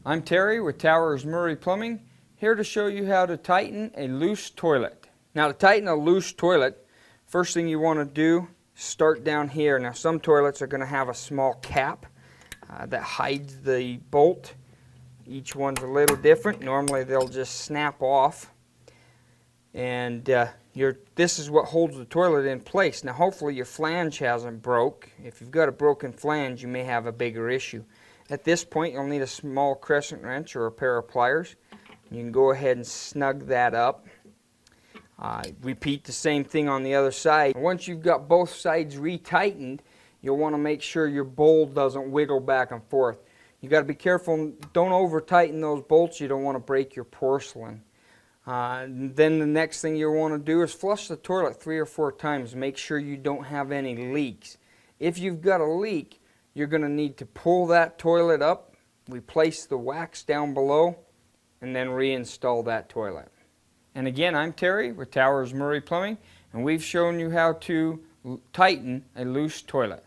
I'm Terry with Towers Murray Plumbing, here to show you how to tighten a loose toilet. Now, to tighten a loose toilet, first thing you want to do is start down here. Now, some toilets are going to have a small cap that hides the bolt. Each one's a little different. Normally they'll just snap off, and this is what holds the toilet in place. Now, hopefully your flange hasn't broke. If you've got a broken flange, you may have a bigger issue. At this point, you'll need a small crescent wrench or a pair of pliers. You can go ahead and snug that up. Repeat the same thing on the other side. Once you've got both sides retightened, you'll want to make sure your bowl doesn't wiggle back and forth. You got to be careful. Don't over tighten those bolts. You don't want to break your porcelain. Then the next thing you'll want to do is flush the toilet 3 or 4 times. Make sure you don't have any leaks. If you've got a leak, you're going to need to pull that toilet up, replace the wax down below, and then reinstall that toilet. And again, I'm Terry with Towers Murray Plumbing, and we've shown you how to tighten a loose toilet.